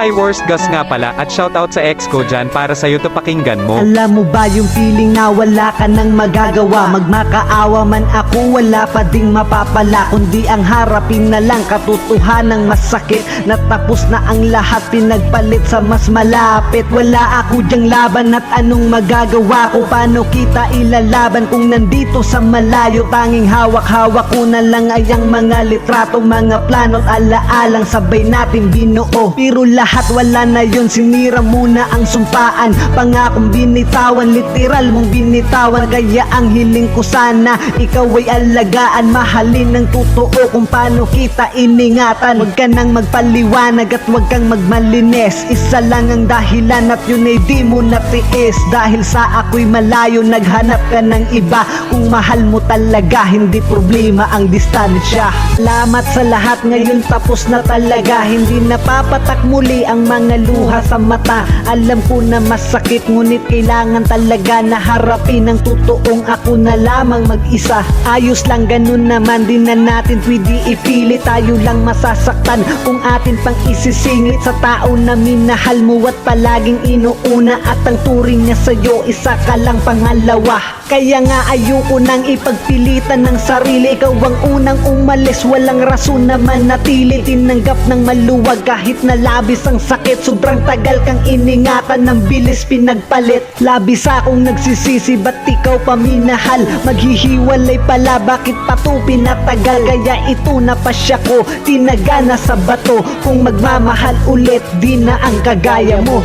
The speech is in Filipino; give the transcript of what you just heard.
Hi worst gas nga pala at shoutout sa ex ko dyan para sa'yo to pakinggan mo. Alam mo ba yung feeling na wala ka nang magagawa? Magmakaawa man ako, wala pa ding mapapala, kundi ang harapin na lang katotohanang masakit. Natapos na ang lahat, pinagpalit sa mas malapit. Wala ako dyang laban at anong magagawa ko? Paano kita ilalaban kung nandito sa malayo? Tanging hawak-hawak ko na lang ay ang mga litratong, mga plano't alaalang sabay natin binuo. Pero lahat wala na yun, sinira muna ang sumpaan. Pangakong binitawan, literal mong binitawan. Kaya ang hiling ko sana, ikaw ay alagaan, mahalin ng totoo kung paano kita iningatan. Huwag ka nang magpaliwanag at huwag kang magmalinis. Isa lang ang dahilan at yun ay di mo natiis. Dahil sa ako'y malayo, naghanap ka ng iba. Kung mahal mo talaga, hindi problema ang distansya. Salamat sa lahat, ngayon tapos na talaga. Hindi napapatak muli ang mga luha sa mata. Alam ko na masakit, ngunit kailangan talaga na harapin ang totoong ako na lamang mag-isa. Ayos lang, ganun naman, din na natin pwede ipilit. Tayo lang masasaktan kung atin pang isisingit sa tao na minahal mo at palaging inuuna. At ang turing niya sa'yo, isa ka lang pangalawa. Kaya nga ayoko nang ipagpilitan ng sarili. Ikaw ang unang umalis, walang rason na manatili. Tinanggap ng maluwag kahit na labis ang sakit. Sobrang tagal kang iningatan, ng bilis pinagpalit. Labis akong nagsisisi, ba't ikaw paminahal? Maghihiwalay pala, bakit pa to pinatagal? Kaya ito na pasya ko, tinagana sa bato. Kung magmamahal ulit, di na ang kagaya mo.